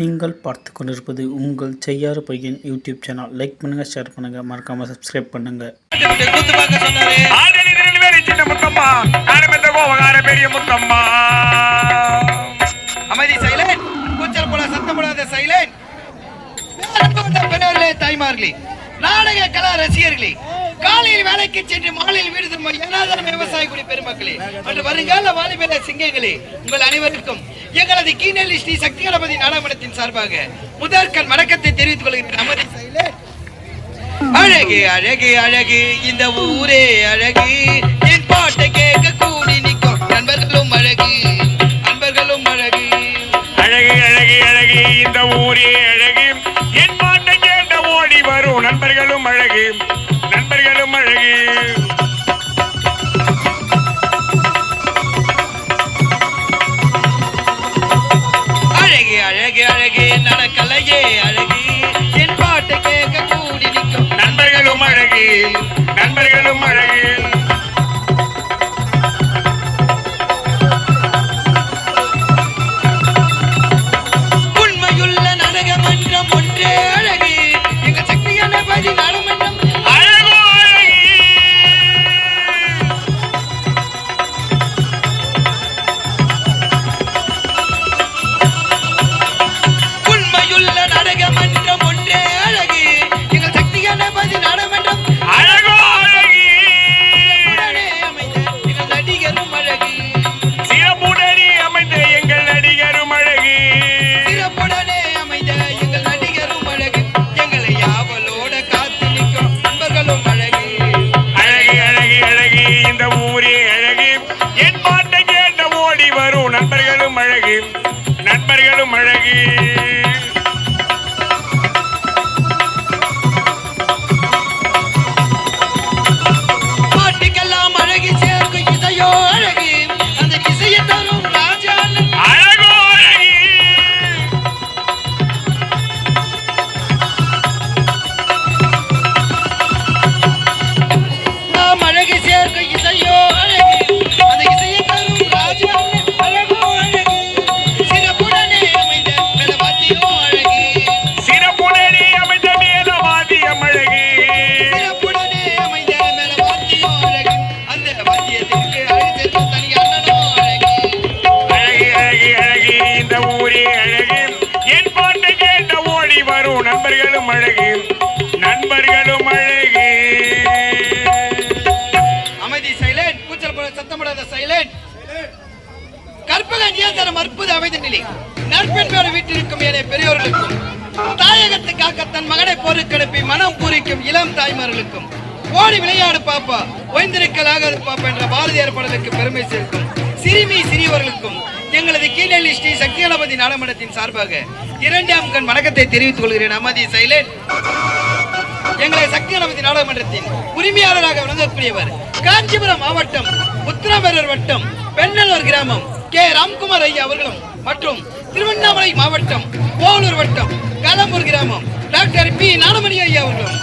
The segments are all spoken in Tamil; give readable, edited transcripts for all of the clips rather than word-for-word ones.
நீங்கள் பார்த்து கொண்டிருப்பது உங்கள் செய்யாறு பையன் யூடியூப் சேனல். லைக் பண்ணுங்க, ஷேர் பண்ணுங்க, மறக்காம சப்ஸ்கிரைப் பண்ணுங்க. அமைதி சைலண்ட், கூச்சல் போல சத்தம் போடாத சைலண்ட். தாய்மார்களே, நாடக கலா ரசிகர்களே, காலையில் வேலைக்கு சென்று மாலையில் வீடு திரும்ப ஏனாதாரம் விவசாய குடி பெருமக்களே மற்றும் வருங்கால வாலிபர சிங்கங்களே, உங்கள் அனைவருக்கும் எங்களது கீழ்நெல்லி ஸ்ரீ சக்தி கணபதி நாடகமன்றத்தின் சார்பாக முதற்கண் வணக்கத்தை தெரிவித்துக் கொள்கிறேன். அமைதி சைலண்ட். அழகு அழகு அழகு இந்த ஊரே அழகு, என் பாட்டை கேட்க கூடி நிற்கும் நண்பர்களும் அழகு, அன்பர்களும் அழகு. அழகு அழகு அழகு இந்த ஊரே அழகு, என் பாட்டை கேட்ட ஓடி வரும் நண்பர்களும் அழகு, நண்பர்களும் அழகு. அழகு அழகு அழகு நடக்கலையே அழகு, என் பாட்டை கேட்க கூடி நிற்கும் நண்பர்களும் அழகு, நண்பர்களும் அழகு. உண்மையுள்ள நாடகமன்றம் ஒன்றே அழகு, எங்கள் சக்தி கணபதி நாடகமன்றம் அழகோ அழகு. உண்மையுள்ள நாடகமன்றம் ஒன்றே அழகு, எங்கள் சக்தி கணபதி நாடகமன்றம் அழகோ அழகு. உடனே அமைந்த எங்கள் நடிகரும் அழகு, சிறப்புடனே அமைந்த எங்கள் நடிகரும் அழகு, சிறப்புடனே அமைந்த எங்கள் நடிகரும் அழகு, எங்களை யாவலோட காத்து நிற்கும் நண்பர்களும் அழகு. அழகு அழகு அழகு இந்த ஊரே அழகு, என் பாட்டை கேட்ட ஓடி வரும் நண்பர்களும் அழகு, நண்பர்களும் அழகு. பாட்டுக்கெல்லாம் அழகு சேர்க்கும் இசையோ அழகு, அந்த இசையை தரும் ராஜா அழகோ அழகு. நாம் அழகு சேர்க்கும் இசையோ அழகு, அந்த இசையை தரும் ராஜா அழகோ அழகு, சிறப்புடனே அமைந்த மெலவாத்தியோ அழகு, சிறப்புடனே அமைந்த மேலவாதியம் அழகு, சிறப்புடனே அமைந்த மெலவாத்தியோ அழகு, அந்த வாத்தியத்திற்கு அழகு சேர்க்கும் தனி அண்ணனோ அழகு. அழகு அழகு அழகு இந்த ஊரே அழகு, என் பாட்டை கேட்ட ஓடி வரும் நண்பர்களும் அழகு, நண்பர்களும் அழகு. அமைதி சைலண்ட், கூச்சல் போல சத்தமிடாத சைலண்ட். கற்பக நியந்தரம் அற்புத அமைதி நிலை, நற்பெண்போடு வீட்டிற்கும் ஏனைய பெரியோர்களுக்கும், தாயகத்தை காக்க தன் மகனை போருக்கெடுப்பி மனம் பூரிக்கும் இளம் தாய்மார்களுக்கும், ஓடி விளையாடு பாப்பா ஓய்ந்திருக்கலாகாது பாப்பா என்ற பாரதியார் பாடலுக்கு பெருமை சேர்க்கும் சிறுமி சிறியவர்களுக்கும் எங்களது கீழ்நெல்லி ஸ்ரீ சக்தி கணபதி நாடகமன்றத்தின் சார்பாக இரண்டாம் கண் வணக்கத்தை தெரிவித்துக் கொள்கிறேன். அமைதி சைலண்ட். எங்களை சக்தி கணபதி நாடகமன்றத்தின் உரிமையாளராக விளங்கக்கூடியவர் காஞ்சிபுரம் மாவட்டம் உத்திரமேரூர் வட்டம் பெண்ணலூர் கிராமம் கே ராம்குமார் ஐயா அவர்களும் மற்றும் திருவண்ணாமலை மாவட்டம் போலூர் வட்டம் கலம்பூர் கிராமம் டாக்டர் பி நாடமணி ஐயா அவர்களும்.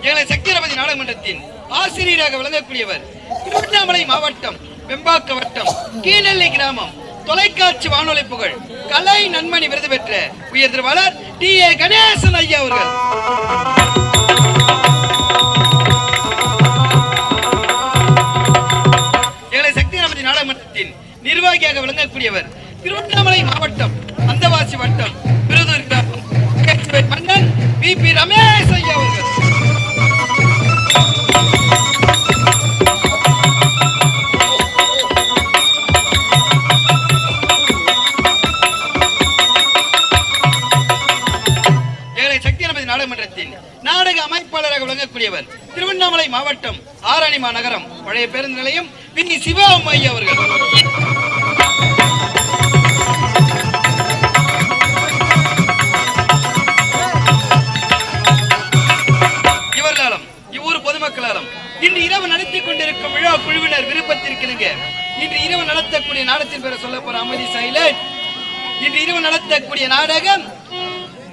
எங்களை சக்தி கணபதி நாடகமன்றத்தின் ஆசிரியராக விளங்கக்கூடியவர் திருவண்ணாமலை மாவட்டம் வெம்பாக்க வட்டம் கீழ்நெல்லி கிராமம் தொலைக்காட்சி வானொலி புகழ் கலை நன்மணி விருது பெற்ற உயர் திருவாளர் டி ஏ கணேசன் ஐயா அவர்கள். எங்களை சக்தி கணபதி நாடகமன்றத்தின் நிர்வாகியாக விளங்கக்கூடியவர் திருவண்ணாமலை மாவட்டம் அந்தவாசி வட்டம் விருதூர் கிராமம் மன்னன் பி ரமேஷ் ஐயா அவர்கள். நாடகமன்றத்தின் நாடக அமைப்பாளராக விளங்கக்கூடியவர் திருவண்ணாமலை மாவட்டம் ஆரணிமா நகரம் பழைய பேருந்து நிலையம் பி சிவாமையா அவர்கள். இவர்களாலும் இவ்வூர் பொதுமக்களாலும் இன்று இரவு நடத்தி கொண்டிருக்கும் விழா குழுவினர் விருப்பத்திற்கிணங்க இன்று இரவு நடத்தக்கூடிய நாடகத்தின் பேரை சொல்ல போற அமைதி சைலண்ட். இன்று இரவு நடத்தக்கூடிய நாடகம்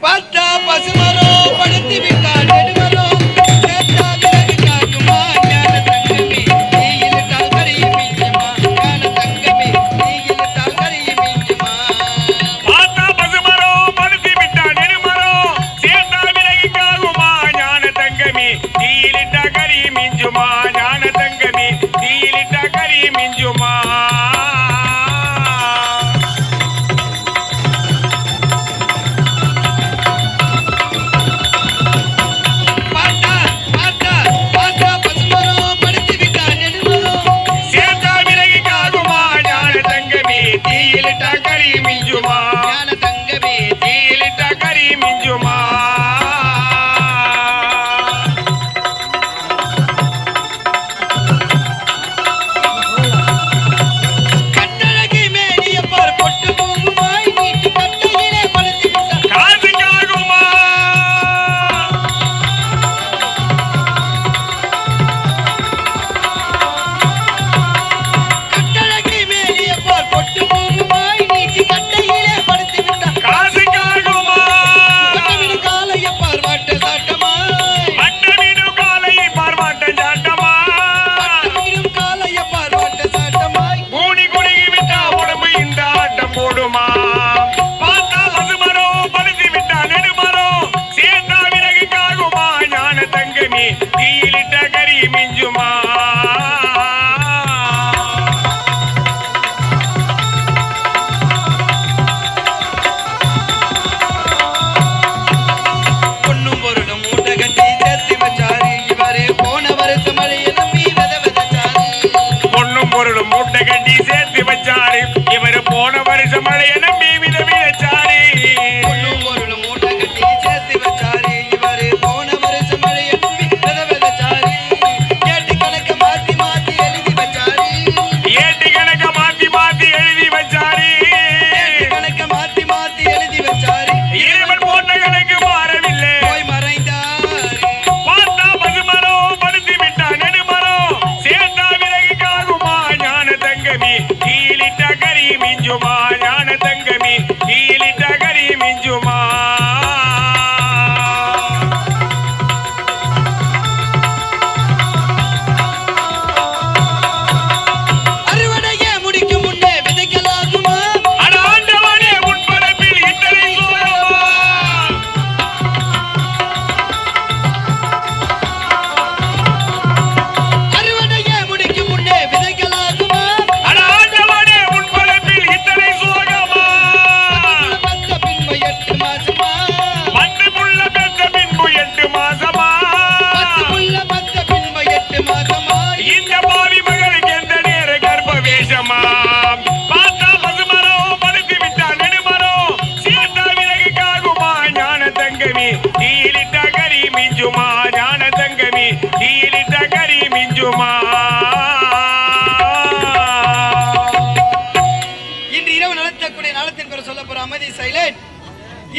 பார்த்தா பசுமரோ படுத்தி விட்டால் நெடுமரோ கேட்டா விலகு காக்குமா ஞான தங்கமே நீயிலிட்டால் கரையும் மிஞ்சுமா ஞான தங்கமே நீயிலிட்டால் கரையும் மிஞ்சுமா. பார்த்தா பசுமரோ படுத்தி விட்டால் நெடுமரோ கேட்டா விலகு காக்குமா ஞான தங்கமே நீயிலிட்டா கரையும் மிஞ்சுமா ஞான தங்கமே நீயிலிட்டா கரையும் மிஞ்சுமா.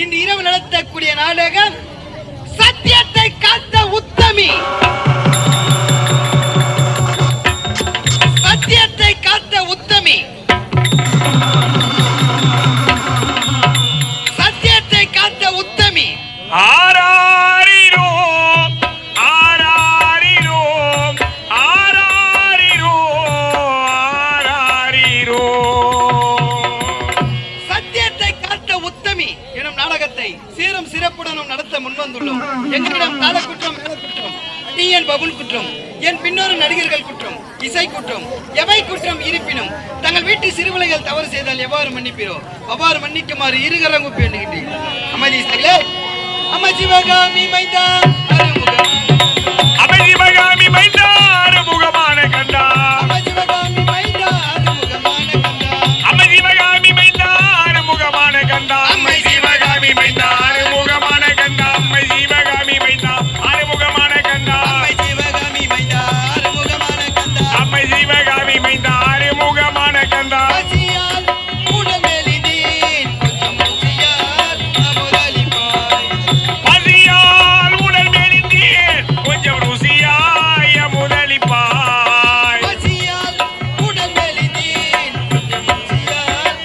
இன்று இரவு நடத்தக்கூடிய நாடகம் சத்தியத்தை காத்த உத்தமி. சத்தியத்தை காத்த உத்தமி. சத்தியத்தை காத்த உத்தமி. ஆராரிரோ ஆராரிரோ ஆராரிரோ ஆராரிரோ. சத்தியத்தை காத்த உத்தமி எனும் நாடகத்தை சீரும் சிறப்புடனும் நடத்த முன்வந்துள்ளோம். எங்களிடம் தாள குற்றம், மேல குற்றம், டிஎன் பபுல் குற்றம், என் பின்னொரு நடிகர்கள் குற்றம், இசை குற்றம், எவை குற்றம் இருப்பினும் தங்கள் வீட்டு சிறுவிளைகள் தவறு செய்தால் எவ்வாறு மன்னிப்பீரோ அவ்வாறு மன்னிக்குமாறு இருகரங்கு வேண்டுகின்றேன். அமைதி அம்மா சிவகாமி மைந்தா அம்மை சிவகாமி மைந்தா அறுமுகமான கந்தா அம்மா சிவகாமி மைந்தா அம்மை சிவகாமி மைந்தா அறுமுகமான கந்தா அம்மை சிவகாமி மைந்தா அறுமுகமான கந்தா அம்மை சிவகாமி மைந்தா அறுமுகமான கந்தா அம்மை சிவகாமி மைந்தா அறுமுகமான கந்தா அம்மை சிவகாமி மைந்தா அறுமுகமான கந்தா பசியால் உடல் மெலிந்தேன் கொஞ்சம் ருசியால் அமுதளிப்பாய் பசியால் உடல் மெலிந்தேன் கொஞ்சம் ருசியாய முதலிப்பாய் பசியால் உடல் மெலிந்தேன் கொஞ்சம் ருசியால்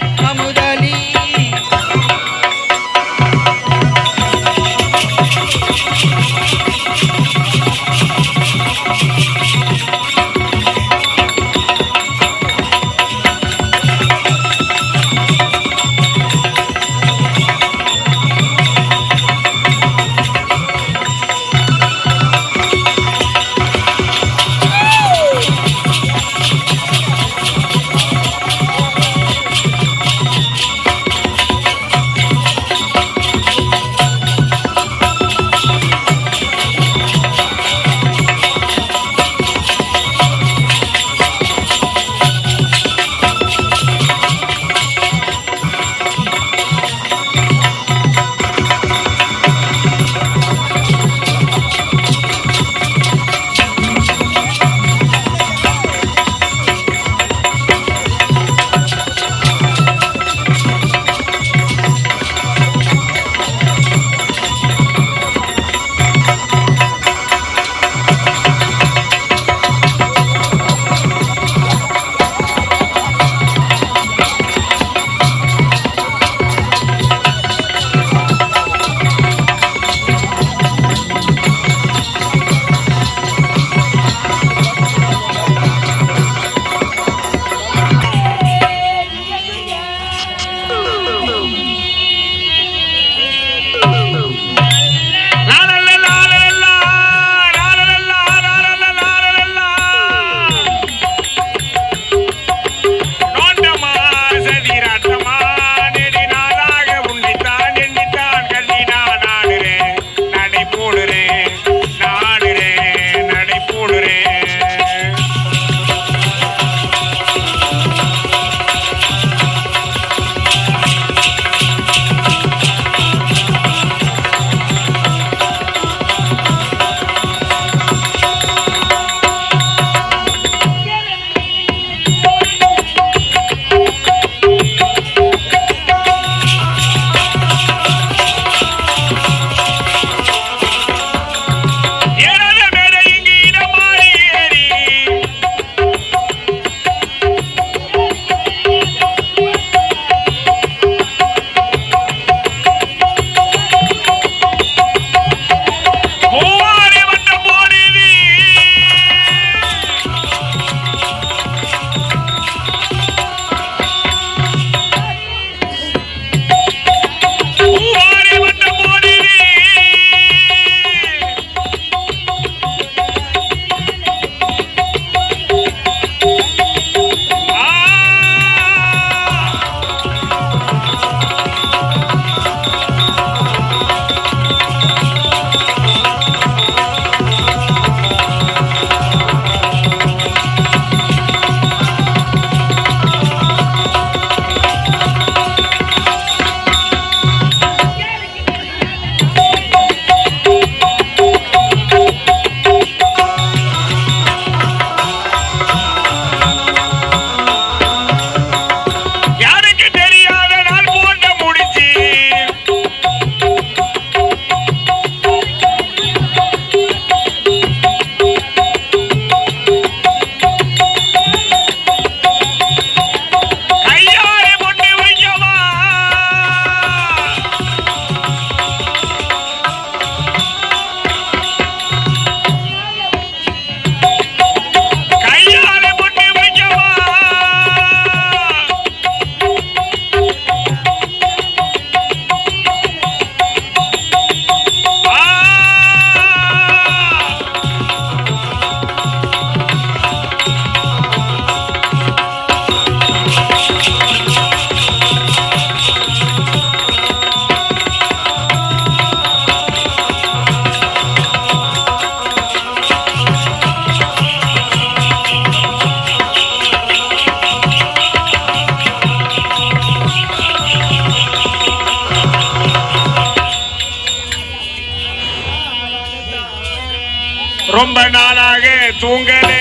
ரொம்ப நாளாக தூங்கலே.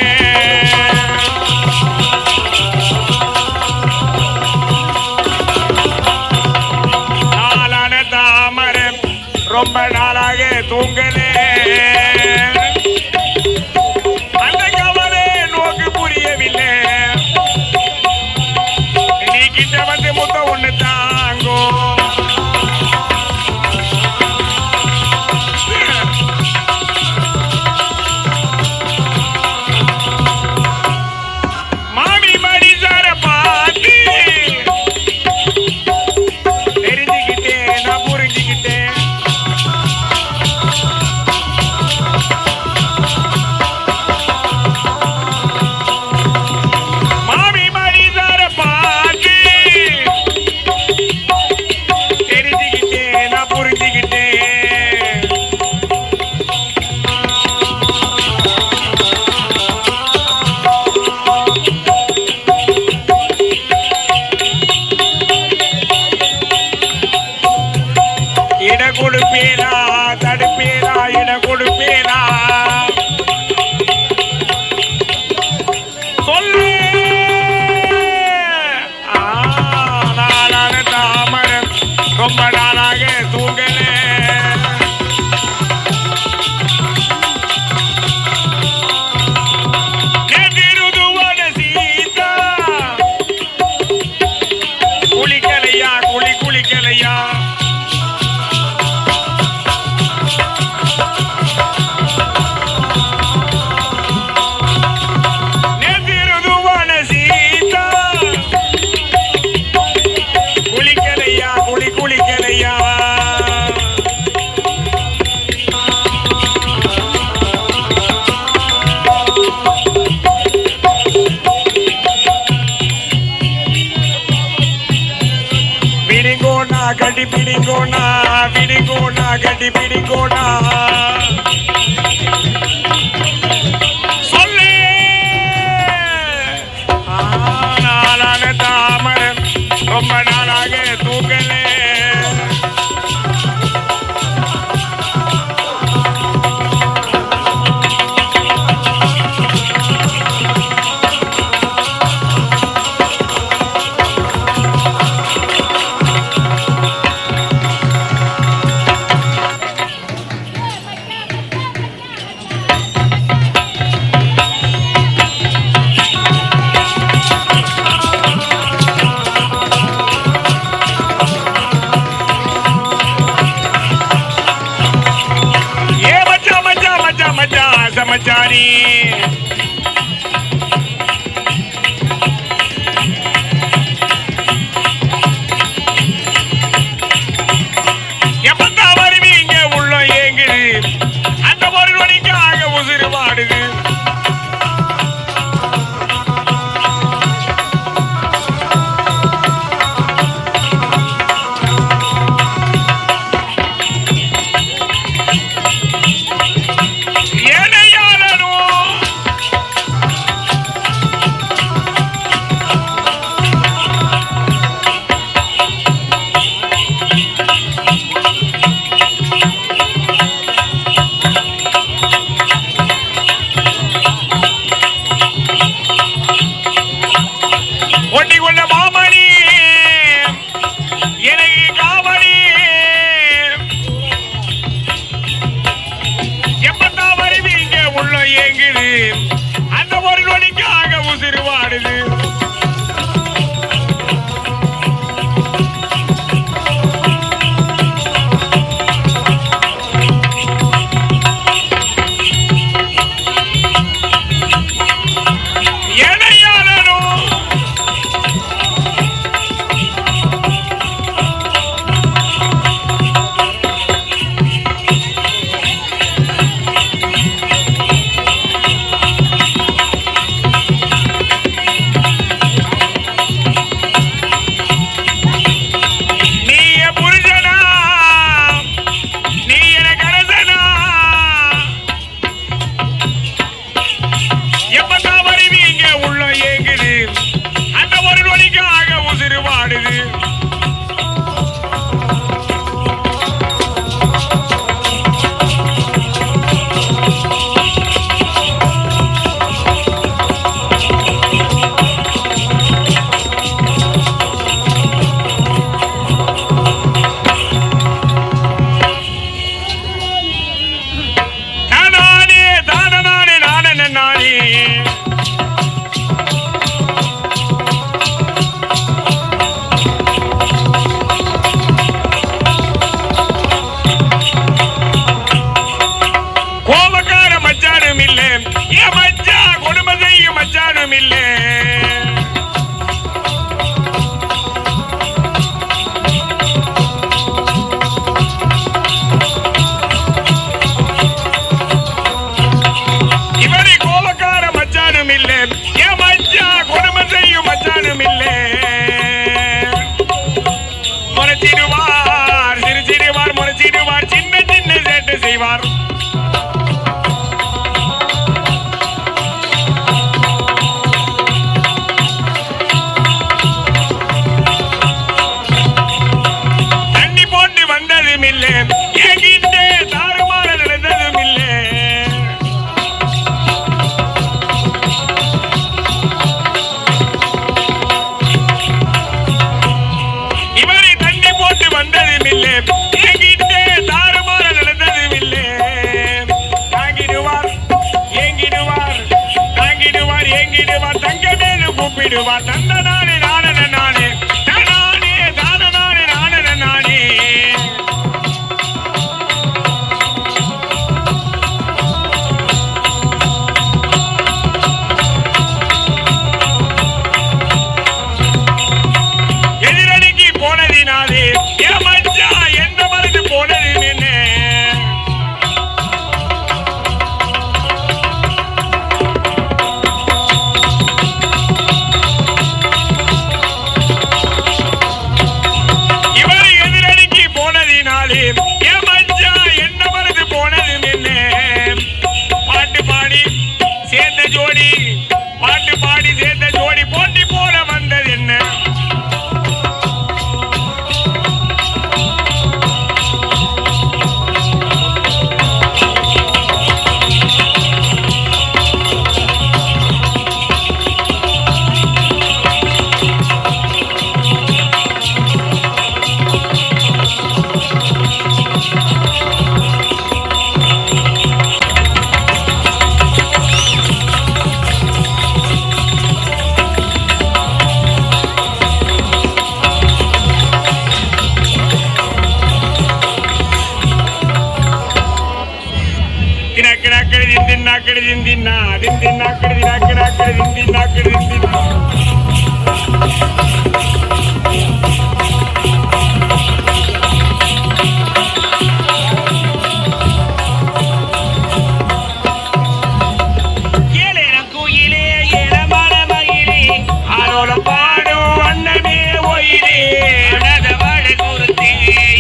நாளான தாமரை ரொம்ப நாளாக தூங்கலே. அந்த கவலை நோக்கு புரியவில்லை. நீ கிட்ட வந்து முத்த ஒண்ணு தாங்கோ. கொடுப்பேனா தடுப்பேனா இட கொடுப்பேனா சொல்லு. நாளான தாமரம் ரொம்ப நாளாக தூங்கலே. எதிருதுவன சீதா குளிக்கலையா குளிக்கலையா. கட்டி பிடிங்கோனா பிடிங்கோனா கட்டி பிடிங்கோனா சொல்லு. நாளான தாமரம் ரொம்ப நாளாக தூங்கலே. சமாச்சாரி எப்பத்தா வருவீங்க உள்ள ஏங்குது. அந்த ஒரு மணிக்காக உசுறு வாடுது. அந்த ஒரு நொடிக்காக உசிறு வாடுது. மச்சானும் இல்ல. இவரை கோபக்கார மச்சானும் இல்ல, என் மச்சா குடும்பம் செய்யும் மச்சானும் இல்ல. முறைச்சிடுவார், சிரிச்சிடுவார், முறைச்சிடுவார், சின்ன சின்ன சேட்டு செய்வார். தண்ணி போட்டு வந்ததும் இல்ல, என்கிட்ட தாறுமாற நடந்ததும் இல்ல. இவரை தண்ணி போட்டு வந்ததும் இல்ல, என்கிட்ட தாறுமாற நடந்ததும் இல்ல. தாங்கிடுவார், ஏங்கிடுவார், தாங்கிடுவார், ஏங்கிடுவார், தங்க மேலு கூப்பிடுவார். தந்த நானே நானே நானே தானே தானே நானே நானே நானே. எதிரடிக்கு போனதினாலே என் மச்சா எந்த மருந்து போனது என்ன. இவர் எதிரடிக்கு போனதினாலே என் மச்சா என்ன மருந்து போனது என்ன. பாட்டு பாடி சேர்ந்த ஜோடி, பாட்டு பாடி சேர்ந்த ஜோடி போட்டி போல வந்தது என்ன. பாடும் அண்ணனே ஒயிலே வாழ குருத்தே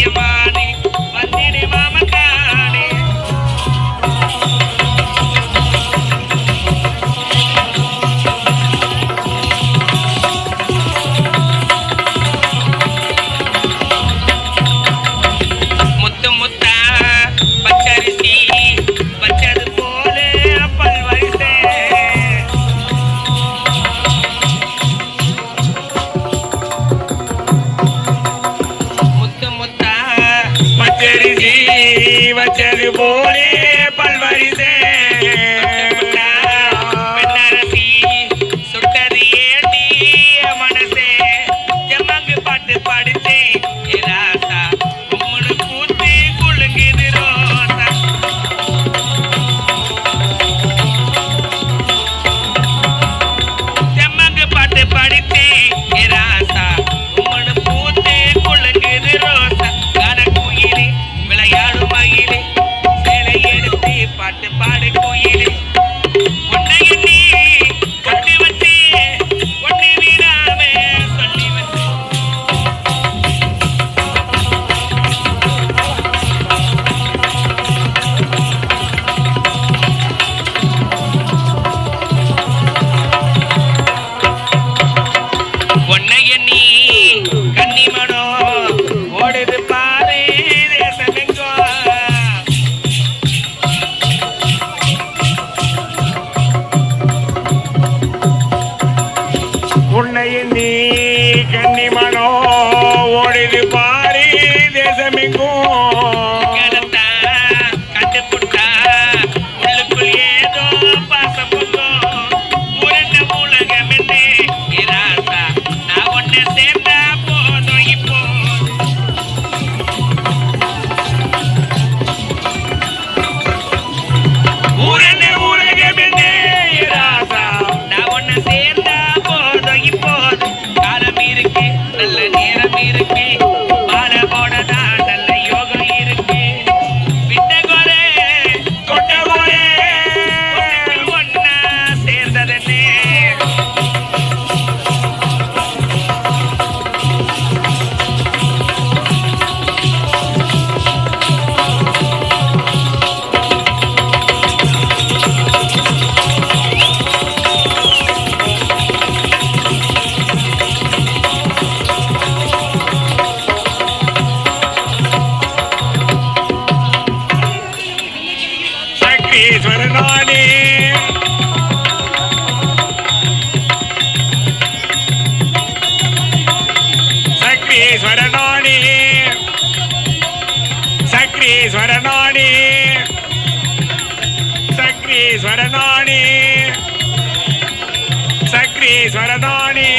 யமானி வந்திடு மாமக்கானே. முத்து முத்தா பச்சரிசி பச்சது போல அப்பல் வரிசை. முத்து முத்தா பச்சரிசி வச்சது போலே பல்வரிசை. பெண்ணரசி சுட்டது ஏண்டி மனசே ஜம்மங்கு பாட்டு பாடிச்சே ராசா உம்முனு கூத்து குலுங்குது ரோசா. ஜம்மங்கு பாட்டு பாடிச்சே ராசா உம்முனு கூத்து குலுங்குது ரோசா. கணக்குயிலே விளையாடும் மயிலே சேலை எடுத்து பாட்டு பாடு சக்ரீஸ்வரனானே சக்ரீஸ்வரனானே சக்ரீஸ்வரனானே சக்ரீஸ்வரனானே சக்ரீஸ்வரனானே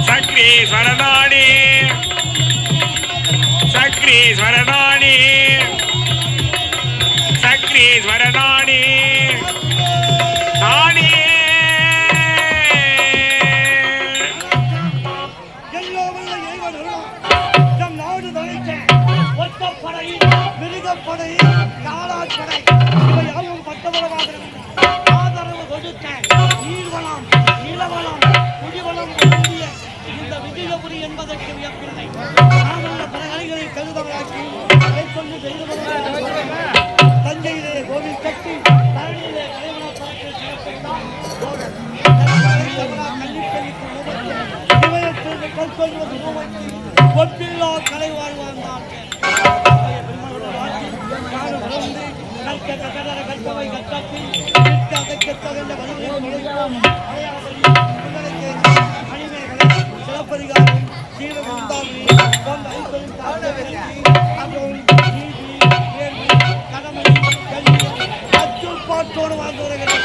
சக்ரீஸ்வரனானே சக்ரீஸ்வரனானே சக்ரீஸ்வரனானே நானே மிருகப்படை காலாட்படை இவை யாவும் பட்டவளமாக ஆதரவு கொடுத்த நீர்வளம் நிலவளம் குடிவளம் பொருந்திய இந்த விஜயபுரி என்பதற்கு வியப்பில்லை. நாமல்ல பல கலைகளை கருதவராக்கி மேற்கொண்டு தஞ்சையிலே கோவில் கட்டி தரணியிலே கலைவன பறக்க சிறப்பித்தார் ஒப்பில்லா கலை வாழ்வார்ந்தார்கள். கற்பவை கட்டத்தில் அதைக்கத்தகந்த சிலப்பதிகாரம் சீரகுந்தாமி போன்ற ஐம்பெரும் கடமை கட்டுப்பாட்டோடு வாழ்ந்து வருகிறது.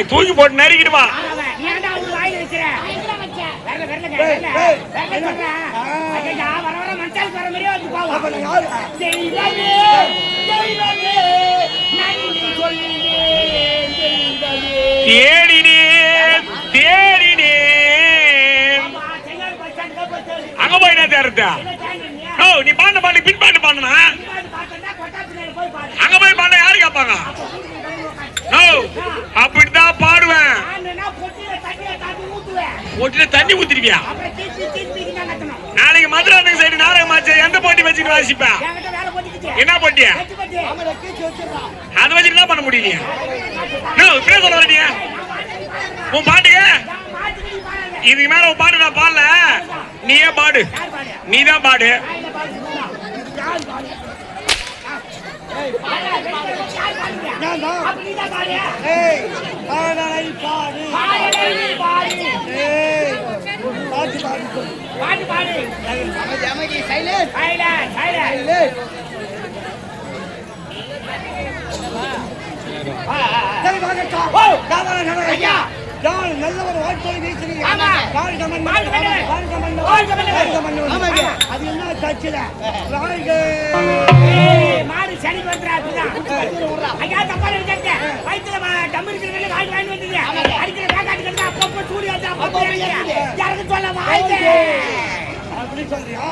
தூக்கி போட்டு நறுக்கிடுமா தேடினேன் அங்க போய் என்ன தேர்தா நீ பாண்ட பாட்டு பின் பாட்டு பாடுனா அங்க போய் பாண்ட யாரு கேட்பாங்க அப்படித்தான் பாடுவேன் ஒட்டில தண்ணி ஊத்திருவியா நாளைக்கு மதுரை சைடு நாடகமாச்சு எந்த போட்டி வச்சுட்டு வாசிப்பேன் என்ன போட்டியா அதை வச்சுட்டு என்ன பண்ண முடியலையா இப்படியே சொல்ல வரீங்க உன் பாட்டுங்க இதுக்கு மேல உன் பாட்டு நான் பாடல நீயே பாடு நீதான் பாடு நல்லவர் வாழ்க்கை வீசுறீங்க அது என்ன கட்சியில மாடு சனி ஐயா தப்பா வயிற்றுல டம்மு அடிக்கிற வேக்காட்டு அப்பப்போ சூடி யாருக்கு சொல்ல அப்படி சொல்றியா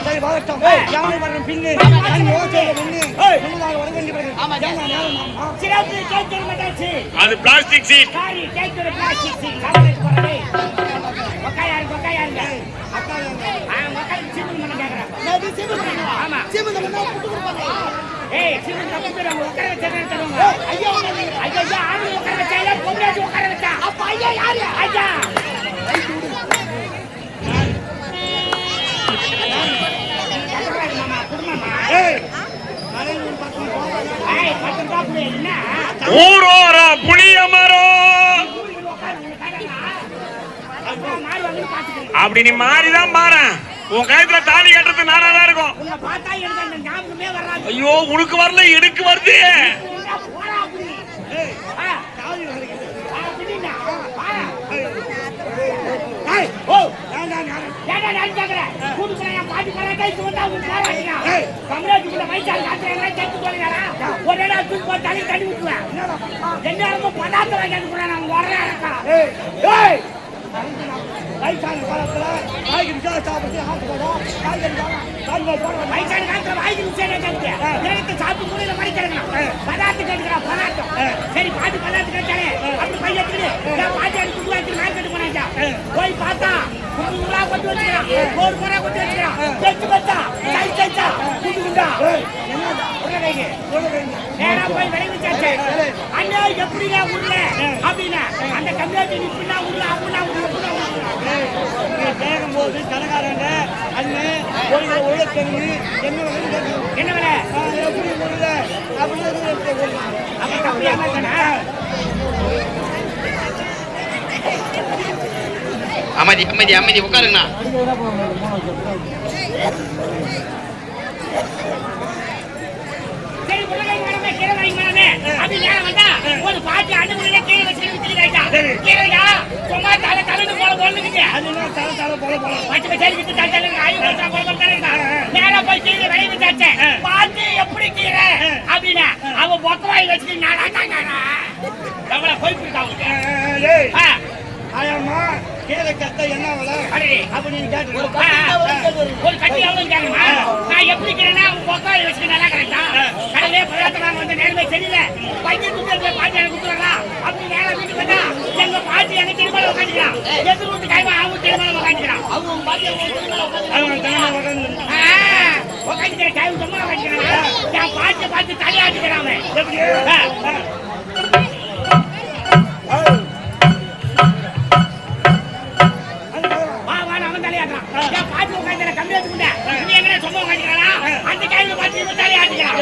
சரி வரட்டும் யானை வரும் பின்னு அது பிளாஸ்டிக் சீட் ஊரோரா புளிய மரம் அப்படி நீ மாறிதான் பாரு உன் கழுத்துல தாலி கட்டுறது நானாதான் இருக்கும் ஐயோ உனக்கு வரல எனக்கு வருது பாட்டி கட்டி விட்டுருவேன். எந்நேரமும் பதார்த்தம் வாங்கிட்டு கூட நான் வர்றேன். வயசான காலத்துல காய்கறி சாப்பிட்டு ஆசைப்படும். வயசான காலத்துல வாங்கி நேரத்தை சாப்பிட்டு கூட மாதிரி கிடக்கணும். பதார்த்தம் கேட்டுக்கிறான் பதார்த்தம். சரி பாட்டு பதார்த்தம் கேட்டாலே அப்படி பையன் எடுத்துக்கிட்டு பாட்டி அடி குடி வாங்கி மார்க்கெட்டு போனாச்சா போய் பார்த்தா குண்டுகுண்டா கொண்டு வச்சுக்கிறான். ஒரு முறை கொண்டு வச்சுக்கிறான். தெச்சு வச்சா சைச்சா குண்டுகுண்டா நேரா போய் விளைவிச்சாச்சு. அண்ணே எப்படிங்க உள்ள அப்படின்னா அந்த கம்யூனிட்டி இப்படின்னா உள்ள அப்படின்னா கேட்கும்போது கடைக்காரங்க அண்ணன் உழைக்கணும் என்ன வேலை எப்படி முடியல அப்படின்னு அமைதி அமைதி அமைதி உட்காருங்கண்ணா. சரி உலகை வரமே கீழே வாங்கி வரமே அப்படி நேரம் வந்தா ஒரு பாட்டி அண்ணன் கீழே வச்சு கீழேயா சும்மா தலை தலைன்னு போல போலுக்குது. அதுதான் தலை தலை போல போல பச்சை சரி விட்டு தலை நேரா போய் கீழே விளைவிச்சாச்சு. பாட்டி எப்படி கீழே அப்படின்னா அவன் பொக்கவாய் வச்சுட்டு நாடா எவ்வளவு போய்ப்பிருக்கா அவங்களுக்கு. ஆயாம்மா கீழே கத்த என்ன விலை அப்படின்னு கேட்டு ஒரு கட்டி எவ்வளவு கேட்கணுமா? நான் எப்படி இருக்கிறேன்னா பொக்கவாய் வச்சுட்டு நல்லா கரெக்டா கடலே பதார்த்தம் வந்து நேரமே தெரியல பையன் குடுத்து பாட்டி எனக்கு குடுத்துறா அப்படி நேரம் வீட்டுக்கு வந்தா எங்க பாட்டி எங்க திருமணம் உட்காந்துக்கிறான். எதிர் வீட்டு கைவா அவங்க திருமணம் உட்காந்துக்கிறான். அவங்க பாட்டி உட்காந்துக்கிற கைவு சும்மா உட்காந்துக்கிறான். என் பாட்டியை பார்த்து தலையாட்டுக்கிறான். அவன் தலையாட்டுறான். என் பாட்டி உட்காந்து கம்மி வச்சுக்கிட்டேன். நீ எங்க சும்மா உட்காந்துக்கிறானா அந்த கைவில பாட்டி தலையாட்டுக்கிறான்.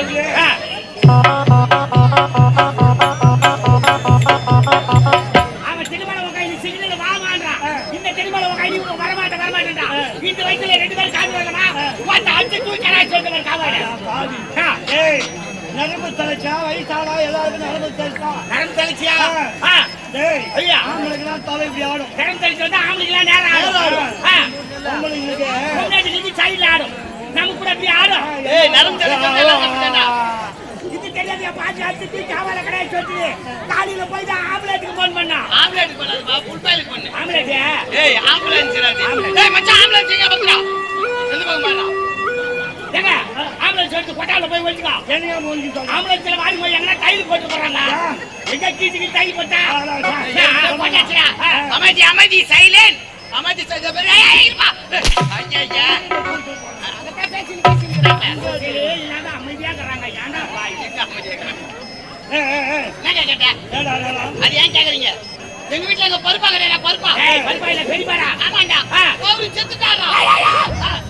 அவன் திருமணம் உட்காந்து சிக்னல் வாமான்றான். இந்த திருமணம் உட்காந்து வரமாட்டேன்றான். இந்த வயசுல 2 பேரும் காது வரமா அஞ்சு தூக்கி சொல்லுவார் காவாடு. நரம்பு தலைச்சா வயசானா எல்லாருக்கும் நரம்பு தலைச்சா நரம்பு தலைச்சியா ஐயா ஆம்பளைக்கெல்லாம் தலை இப்படி ஆடும். நரம்பு தலைச்சு வந்து ஆம்பளைக்கெல்லாம் நேரம் ஆடும். பொம்பளைங்களுக்கு முன்னாடி சைடில் ஆடும். நமக்கு கூட அப்படி ஆடும். இது தெரியாது. பாட்டி அடிச்சு காவால கடையை சொல்லி காலையில போய் தான் ஆம்புலேட்டுக்கு போன் பண்ணா. ஆம்புலன்ஸ் பண்ணாதப்பா ஃபுல் பேலுக்கு பண்ணு. ஆம்புலேட் ஏய் ஆம்புலன்ஸ் ஏய் மச்சான் ஆம்புலன்ஸ் எங்க பக்கடா எந்த பக்கம் பண்ணா ஏங்க ஆம்புலன்ஸ் எடுத்து கொட்டால போய் வச்சுக்கோ. என்னையா மூஞ்சி ஆம்புலன்ஸ்ல வாடி போய் எங்க டைல் போட்டு போறாங்க. எங்க கீச்சுக்கு டைல் போட்டா போட்டாச்சுடா. அமைதி அமைதி சைலண்ட் அமைதி சைலண்ட் ஏய் இருப்பா ஐயா அதட்ட பேசிக்கிறாங்க. இல்லனா அமைதியா இருக்கறாங்க. ஏன்டா பாய் என்ன கேட்ட அது ஏன் கேக்குறீங்க? எங்க வீட்ல எங்க பருப்பா கடையா பருப்பா பருப்பா இல்ல பெரியப்பாடா. ஆமாண்டா அவரு செத்துட்டாரா?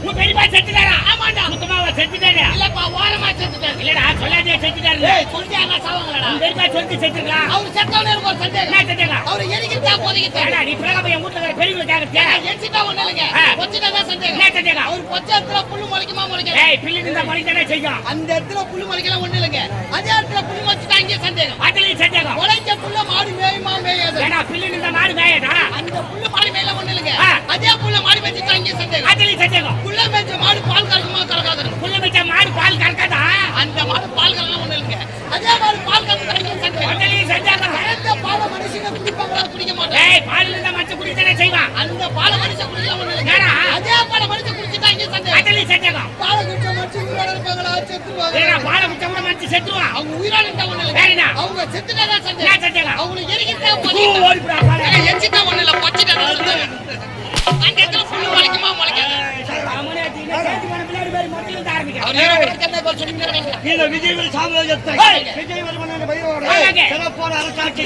உங்க பெரியப்பா செத்துட்டாரா? ஆமாண்டா சுத்தமாவா செத்துட்டாரு? இல்லப்பா ஓரமா செத்துட்டாரு. இல்லடா சொல்லாதே செத்துட்டாரு. ஏய் சொல்லியாங்க சாவங்களடா. உங்க பெரியப்பா சொல்லி செத்துட்டாரா? அவரு செத்தவனே ஒரு சந்தேகம். என்ன சந்தேகம்? அவரு எரிக்கிட்டா போதிக்கிட்டா. ஏடா நீ பிரகாப என் வீட்ல இருக்கிற பெரியவங்க கேக்குறியா? எரிச்சிட்டா ஒண்ணு இல்லங்க. பொச்சடா தான் சந்தேகம். என்ன சந்தேகம்? அவரு பொச்சத்துல புல்லு முளைக்குமா முளைக்கல? ஏய் பிள்ளை இந்த மணிதானே செய்யும். அந்த இடத்துல புல்லு முளைக்கலாம் ஒண்ணு இல்லங்க. அதே இடத்துல புல்லு முளைச்சிட்டா அங்கே சந்தேகம். அதுலயும் சந்தேகம். முளைச்ச புல்ல மாடு மேயுமா மேயாது? ஏடா பிள்ளை இந்த மாடு மேயடா. அந்த புல்லு மாடு மேயல ஒண்ணு இல்லங்க. அதே புல்ல மாடு மேய்ச்சிட்டா அங்கே சந்தேகம். அதுலயும் சந்தேகம். புல்ல மேய்ச்ச மாடு பால் கறக்குமா கறக்காது? புள்ள மேய்ச்ச மாடு பால் கறக்காதா? அந்த மாடு பால் கறக்கலாம் ஒண்ணு இல்லங்க. அதே மாடு பால் கறக்குமா அங்கே சந்தேகம். அதுலயும் சந்தேகம். அந்த பாலை மனுஷங்க குடிப்பாங்களா குடிக்க மாட்டாங்க. ஏய் பால்ல இந்த மச்ச குடிதானே செய்வான். அந்த பாலை மனுஷன் குடிக்கலாம் ஒண்ணு இல்லங்க. ஏடா அதே பாலை மனுஷன் குடிச்சிட்டா அங்கே சந்தேகம். அதுலயும் சந்தேகம். பாலை குடிச்ச மனுஷன் உயிரோட இருப்பாங்களா செத்துவாங்க. ஏடா பாலை குடிச்ச கூட மச்சி செத்துவான். அவங்க உயிரோட இருந்தா ஒண்ணு இல்லங்க. வேறனா அவங்க செத்துட்டா தான் என்ன சந்தேகம். சந்தேகம்? அவங்களுக்கு எரிக்கிட்டா ஓ போதிக்கிட்டா. ஓடிடா பாலை. எரிச்சிட்டா ஒண்ணு இல்ல பொச்சிட்டா தான் சந்தேகம். அந்த இடத்துல புல்லு முளைக்குமா முளைக்காது? அவனே தீன சேதி பண்ண பின்னாடி பேர் மொத்தம் வந்து ஆரம்பிக்க. அவர் நேரா கிடக்கறதே போல சொல்லிட்டு இருக்காங்க. இந்த விஜய் சாம்ராஜ்யத்தை விஜய் வர்மனோட பையோட சிறப்பான அரசாட்சி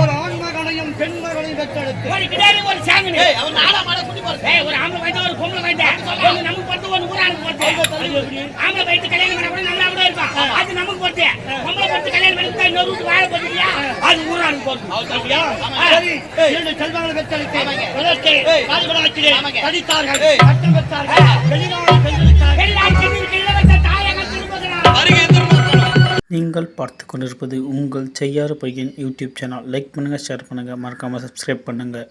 ஒரு ஆண் மகனையும் பெண் மகனையும் பெற்றெடுத்து ஒரு கிடாரி ஒரு சாங்கனி. ஏய் அவர் நாடா மாட குடி போறது. ஏய் ஒரு ஆம்பளை வைத்த ஒரு பொம்பளை வைத்த. ஒன்னு நமக்கு பொறுத்து ஒரு ஊரானுக்கு பொறுத்து. ஆம்பளை வைத்து கல்யாணம் பண்ண கூட நல்லா கூட இருப்பான். அது நமக்கு பொறுத்து. பொம்பளை பொறுத்து கல்யாணம் பண்ணி இன்னொரு வீட்டு வாழ போட்டுக்கியா அது ஊரானுக்கு பொறுத்து. சரியா? சரி இரண்டு செல்வங்களை பெற்றெடுத்து வளர்த்து கால்களாக்கிலே படித்தார்கள் பட்டம் பெற்றார்கள் வெளிநாடு பெற்றெடுத்தார்கள். எல்லாம் செஞ்சிருக்கு இளவரச தாயகம் திரும்புகிறார். வருகை திரும்ப நீங்கள் பார்த்து கொண்டிருப்பது உங்கள் செய்யாறு பையன் யூடியூப் சேனல். லைக் பண்ணுங்கள், ஷேர் பண்ணுங்கள், மறக்காமல் சப்ஸ்கிரைப் பண்ணுங்கள்.